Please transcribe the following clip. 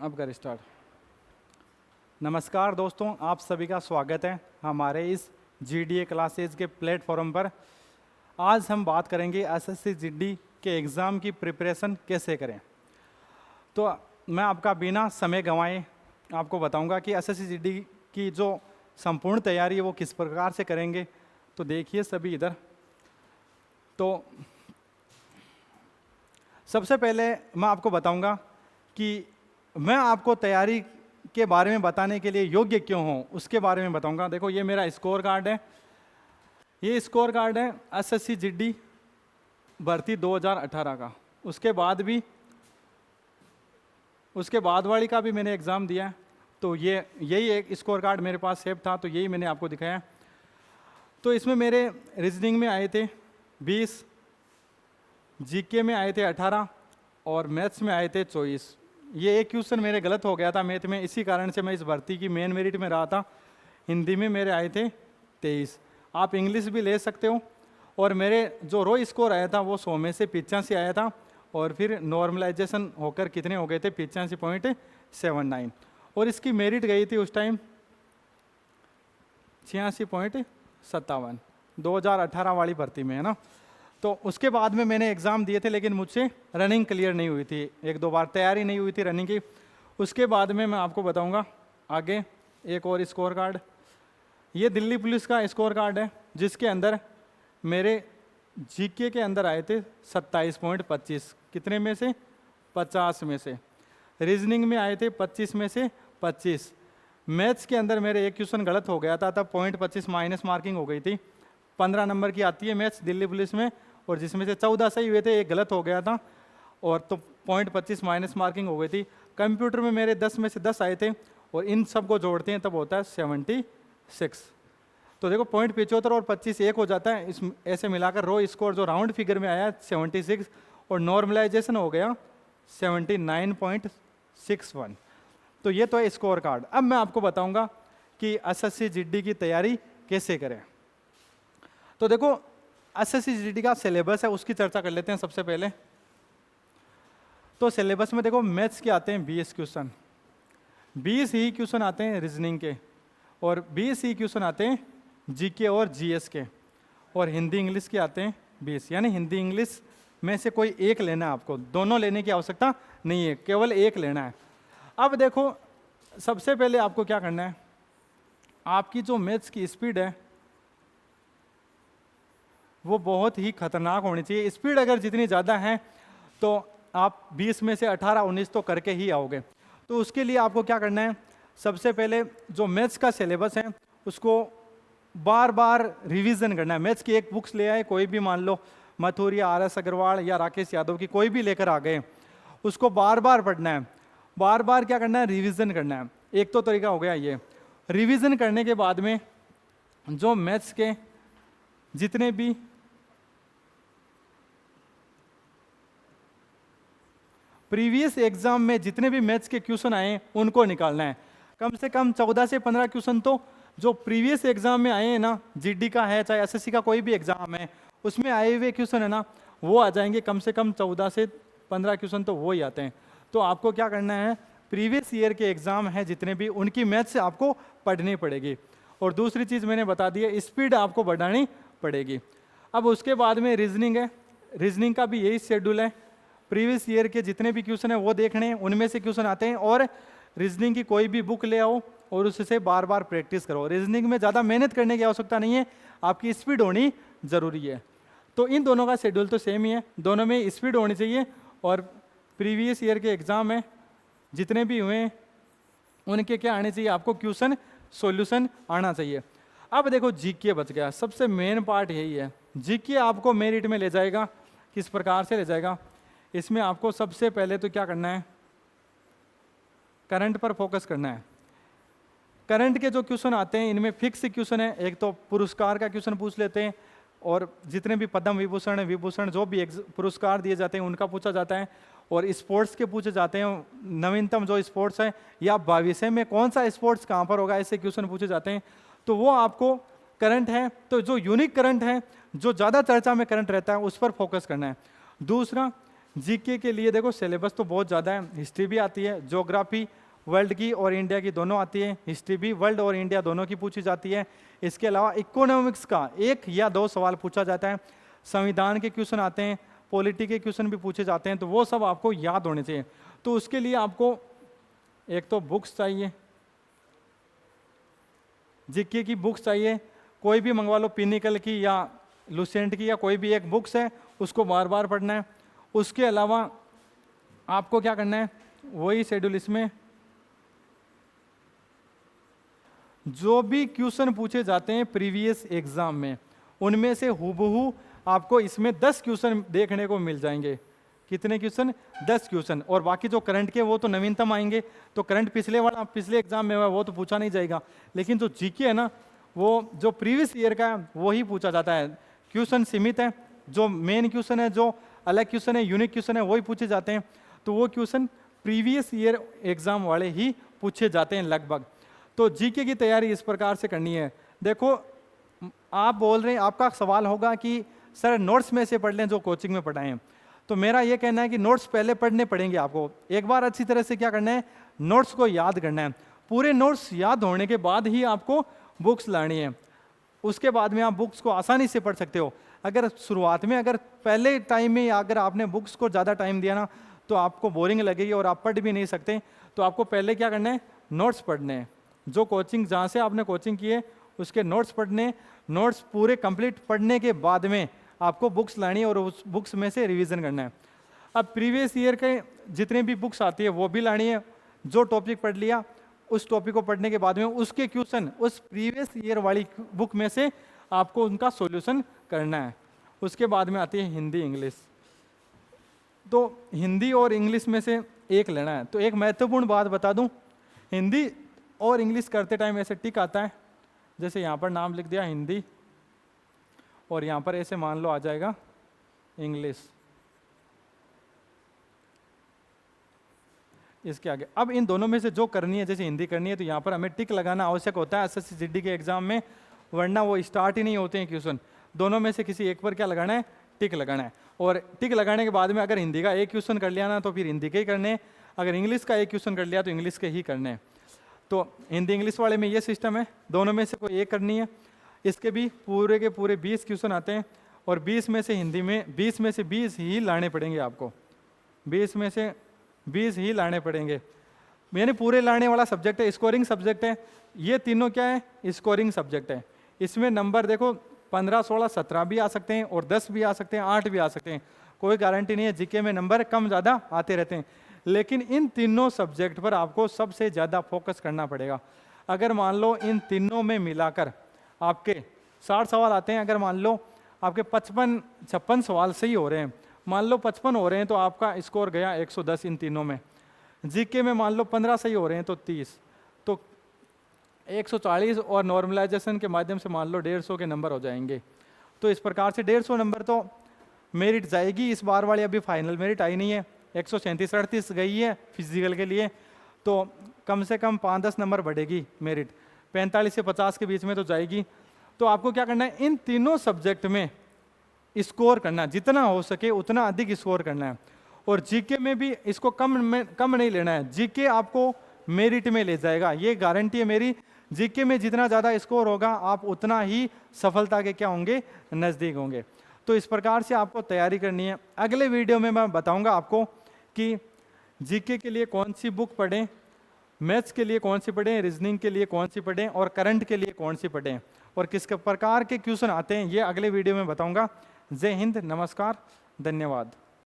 अब कर स्टार्ट। नमस्कार दोस्तों, आप सभी का स्वागत है हमारे इस जीडीए क्लासेज के प्लेटफॉर्म पर। आज हम बात करेंगे एसएससी जीडी के एग्ज़ाम की प्रिपरेशन कैसे करें। तो मैं आपका बिना समय गंवाए आपको बताऊंगा कि एसएससी जीडी की जो संपूर्ण तैयारी है वो किस प्रकार से करेंगे। तो देखिए सभी इधर। तो सबसे पहले मैं आपको बताऊंगा कि मैं आपको तैयारी के बारे में बताने के लिए योग्य क्यों हूँ, उसके बारे में बताऊंगा। देखो ये मेरा स्कोर कार्ड है, ये स्कोर कार्ड है एसएससी जीडी भर्ती 2018 का। उसके बाद वाली का भी मैंने एग्ज़ाम दिया है, तो यही एक स्कोर कार्ड मेरे पास सेव था, तो यही मैंने आपको दिखाया। तो इसमें मेरे रीजनिंग में आए थे 20, जीके में आए थे 18 और मैथ्स में आए थे 24। ये एक क्वेश्चन मेरे गलत हो गया था मैथ में, इसी कारण से मैं इस भर्ती की मेन मेरिट में रहा था। हिंदी में मेरे आए थे 23। आप इंग्लिश भी ले सकते हो। और मेरे जो रो स्कोर आया था वो 100 में से 85 आया था, और फिर नॉर्मलाइजेशन होकर कितने हो गए थे 85.79। और इसकी मेरिट गई थी उस टाइम 86.57, 2018 वाली भर्ती में, है ना। तो उसके बाद में मैंने एग्ज़ाम दिए थे, लेकिन मुझसे रनिंग क्लियर नहीं हुई थी, एक दो बार तैयारी नहीं हुई थी रनिंग की। उसके बाद में मैं आपको बताऊंगा आगे एक और स्कोर कार्ड। ये दिल्ली पुलिस का स्कोर कार्ड है, जिसके अंदर मेरे जीके के अंदर आए थे 27.25, कितने में से 50 में से। रीजनिंग में आए थे 25 में से 25। मैथ्स के अंदर मेरे एक क्वेश्चन गलत हो गया था, तब 0.25 माइनस मार्किंग हो गई थी। 15 नंबर की आती है मैथ्स दिल्ली पुलिस में, और जिसमें से 14 सही हुए थे, एक गलत हो गया था, और तो 0.25 माइनस मार्किंग हो गई थी। कंप्यूटर में मेरे 10 में से 10 आए थे, और इन सब को जोड़ते हैं तब होता है 76। तो देखो 0.75 और 25 एक हो जाता है। इस ऐसे मिलाकर रो स्कोर जो राउंड फिगर में आया 76, और नॉर्मलाइजेशन हो गया 79.61। तो ये तो है स्कोर कार्ड। अब मैं आपको बताऊंगा कि एसएससी जीडी की तैयारी कैसे करें। तो देखो एसएससी जीडी का सिलेबस है, उसकी चर्चा कर लेते हैं सबसे पहले। तो सिलेबस में देखो मैथ्स के आते हैं 20 क्वेश्चन, 20 ही क्वेश्चन आते हैं रीजनिंग के, और 20 ही क्वेश्चन आते हैं जीके और जीएस के, और हिंदी इंग्लिश के आते हैं 20। यानी हिंदी इंग्लिश में से कोई एक लेना है आपको, दोनों लेने की आवश्यकता नहीं है, केवल एक लेना है। अब देखो सबसे पहले आपको क्या करना है, आपकी जो मैथ्स की स्पीड है वो बहुत ही खतरनाक होनी चाहिए। स्पीड अगर जितनी ज़्यादा है तो आप 20 में से 18-19 तो करके ही आओगे। तो उसके लिए आपको क्या करना है, सबसे पहले जो मैथ्स का सिलेबस है उसको बार बार रिवीजन करना है। मैथ्स की एक बुक्स ले आए, कोई भी, मान लो मथुर या आर एस अग्रवाल या राकेश यादव की, कोई भी लेकर आ गए, उसको बार बार पढ़ना है। बार बार क्या करना है, रिवीजन करना है। एक तो तरीका हो गया ये। रिवीजन करने के बाद में जो मैथ्स के जितने भी प्रीवियस एग्जाम में जितने भी मैथ्स के क्वेश्चन आए उनको निकालना है। कम से कम 14 से 15 क्वेश्चन तो जो प्रीवियस एग्जाम में आए हैं ना, जीडी का है चाहे एसएससी का कोई भी एग्जाम है, उसमें आए हुए क्वेश्चन है ना, वो आ जाएंगे। कम से कम 14 से 15 क्वेश्चन तो वो ही आते हैं। तो आपको क्या करना है, प्रीवियस ईयर के एग्जाम है जितने भी, उनकी मैथ्स आपको पढ़नी पड़ेगी। और दूसरी चीज़ मैंने बता दी है, स्पीड आपको बढ़ानी पड़ेगी। अब उसके बाद में रीजनिंग है, रीजनिंग का भी यही शेड्यूल है। प्रीवियस ईयर के जितने भी क्वेश्चन है वो देखने हैं, उनमें से क्वेश्चन आते हैं, और रीजनिंग की कोई भी बुक ले आओ और उससे बार बार प्रैक्टिस करो। रीजनिंग में ज़्यादा मेहनत करने की आवश्यकता नहीं है, आपकी स्पीड होनी ज़रूरी है। तो इन दोनों का शेड्यूल तो सेम ही है, दोनों में स्पीड होनी चाहिए। और प्रीवियस ईयर के एग्ज़ाम में जितने भी हुए उनके क्या आने चाहिए, आपको क्वेश्चन सॉल्यूशन आना चाहिए। अब देखो जीके बच गया, सबसे मेन पार्ट यही है। जीके आपको मेरिट में ले जाएगा, किस प्रकार से ले जाएगा, इसमें आपको सबसे पहले तो क्या करना है, करंट पर फोकस करना है। करंट के जो क्वेश्चन आते हैं इनमें फिक्स क्वेश्चन है। एक तो पुरस्कार का क्वेश्चन पूछ लेते हैं, और जितने भी पद्म विभूषण जो भी पुरस्कार दिए जाते हैं उनका पूछा जाता है, और स्पोर्ट्स के पूछे जाते हैं। नवीनतम जो स्पोर्ट्स है या भविष्य में कौन सा स्पोर्ट्स कहाँ पर होगा, ऐसे क्वेश्चन पूछे जाते हैं। तो वो आपको करंट है, तो जो यूनिक करंट है, जो ज़्यादा चर्चा में करंट रहता है, उस पर फोकस करना है। दूसरा, जीके के लिए देखो सिलेबस तो बहुत ज़्यादा है, हिस्ट्री भी आती है, ज्योग्राफी वर्ल्ड की और इंडिया की दोनों आती है, हिस्ट्री भी वर्ल्ड और इंडिया दोनों की पूछी जाती है। इसके अलावा इकोनॉमिक्स का 1 या 2 सवाल पूछा जाता है, संविधान के क्वेश्चन आते हैं, पॉलिटी के क्वेश्चन भी पूछे जाते हैं, तो वो सब आपको याद होने चाहिए। तो उसके लिए आपको एक तो बुक्स चाहिए, जीके की बुक्स चाहिए, कोई भी मंगवा लो, पिनिकल की या लुसेंट की या कोई भी एक बुक्स है, उसको बार बार पढ़ना है। उसके अलावा आपको क्या करना है, वही शेड्यूल, इसमें जो भी क्वेश्चन पूछे जाते हैं प्रीवियस एग्जाम में, उनमें से हुबहू आपको इसमें 10 क्वेश्चन देखने को मिल जाएंगे। कितने क्वेश्चन? 10 क्वेश्चन। और बाकी जो करंट के वो तो नवीनतम आएंगे, तो करंट पिछले एग्जाम में हुआ वो तो पूछा नहीं जाएगा, लेकिन जो जीके है ना, वो जो प्रीवियस ईयर का है वो ही पूछा जाता है। क्वेश्चन सीमित है, जो मेन क्वेश्चन है, जो अलग क्वेश्चन है, यूनिक क्वेश्चन है, वही पूछे जाते हैं। तो वो क्वेश्चन प्रीवियस ईयर एग्जाम वाले ही पूछे जाते हैं लगभग। तो जीके की तैयारी इस प्रकार से करनी है। देखो, आप बोल रहे हैं, आपका सवाल होगा कि सर नोट्स में से पढ़ लें जो कोचिंग में पढ़ाएं, तो मेरा ये कहना है कि नोट्स पहले पढ़ने पड़ेंगे आपको। एक बार अच्छी तरह से क्या करना है, नोट्स को याद करना है। पूरे नोट्स याद होने के बाद ही आपको बुक्स लानी है, उसके बाद में आप बुक्स को आसानी से पढ़ सकते हो। अगर शुरुआत में, अगर पहले टाइम में अगर आपने बुक्स को ज़्यादा टाइम दिया ना, तो आपको बोरिंग लगेगी और आप पढ़ भी नहीं सकते। तो आपको पहले क्या करना है, नोट्स पढ़ने हैं। जो कोचिंग, जहाँ से आपने कोचिंग की है उसके नोट्स पढ़ने, नोट्स पूरे कंप्लीट पढ़ने के बाद में आपको बुक्स लानी है और उस बुक्स में से रिवीजन करना है। अब प्रीवियस ईयर के जितने भी बुक्स आती है वो भी लानी है। जो टॉपिक पढ़ लिया, उस टॉपिक को पढ़ने के बाद में उसके क्वेश्चन उस प्रीवियस ईयर वाली बुक में से आपको उनका सॉल्यूशन करना है। उसके बाद में आती है हिंदी इंग्लिश। तो हिंदी और इंग्लिश में से एक लेना है। तो एक महत्वपूर्ण बात बता दूं, हिंदी और इंग्लिश करते टाइम ऐसे टिक आता है, जैसे यहाँ पर नाम लिख दिया हिंदी और यहाँ पर ऐसे मान लो आ जाएगा इंग्लिश, इसके आगे। अब इन दोनों में से जो करनी है, जैसे हिंदी करनी है तो यहाँ पर हमें टिक लगाना आवश्यक होता है एसएससी जीडी के एग्जाम में, वरना वो स्टार्ट ही नहीं होते हैं क्वेश्चन। दोनों में से किसी एक पर क्या लगाना है, टिक लगाना है। और टिक लगाने के बाद में अगर हिंदी का एक क्वेश्चन कर लिया ना, तो फिर हिंदी के ही करने हैं। अगर इंग्लिश का एक क्वेश्चन कर लिया तो इंग्लिश के ही करने हैं। तो हिंदी इंग्लिश वाले में ये सिस्टम है, दोनों में से कोई एक करनी है। इसके भी पूरे के पूरे 20 क्वेश्चन आते हैं और 20 में से हिंदी में 20 में से 20 ही लाने पड़ेंगे आपको, 20 में से 20 ही लाने पड़ेंगे। यानी पूरे लाने वाला सब्जेक्ट है, स्कोरिंग सब्जेक्ट है। ये तीनों क्या है, स्कोरिंग सब्जेक्ट है। इसमें नंबर देखो 15, 16, 17 भी आ सकते हैं और 10 भी आ सकते हैं, 8 भी आ सकते हैं, कोई गारंटी नहीं है। जीके में नंबर कम ज़्यादा आते रहते हैं, लेकिन इन तीनों सब्जेक्ट पर आपको सबसे ज़्यादा फोकस करना पड़ेगा। अगर मान लो इन तीनों में मिलाकर आपके 60 सवाल आते हैं, अगर मान लो आपके 55-56 सवाल सही हो रहे हैं, मान लो 55 हो रहे हैं, तो आपका स्कोर गया 110 इन तीनों में। जीके में मान लो 15 सही हो रहे हैं तो 30, तो 140 और नॉर्मलाइजेशन के माध्यम से मान लो 150 के नंबर हो जाएंगे। तो इस प्रकार से 150 नंबर तो मेरिट जाएगी इस बार वाली। अभी फाइनल मेरिट आई नहीं है, 137-38 गई है फिजिकल के लिए, तो कम से कम 5-10 नंबर बढ़ेगी मेरिट, 45 से 50 के बीच में तो जाएगी। तो आपको क्या करना है, इन तीनों सब्जेक्ट में स्कोर करना, जितना हो सके उतना अधिक स्कोर करना है। और जीके में भी इसको कम नहीं लेना है, जीके आपको मेरिट में ले जाएगा, ये गारंटी है मेरी। जीके में जितना ज़्यादा स्कोर होगा आप उतना ही सफलता के क्या होंगे, नज़दीक होंगे। तो इस प्रकार से आपको तैयारी करनी है। अगले वीडियो में मैं बताऊंगा आपको कि जीके के लिए कौन सी बुक पढ़ें, मैथ्स के लिए कौन सी पढ़ें, रीजनिंग के लिए कौन सी पढ़ें और करंट के लिए कौन सी पढ़ें और किस प्रकार के क्वेश्चन आते हैं, ये अगले वीडियो में बताऊंगा। जय हिंद, नमस्कार, धन्यवाद।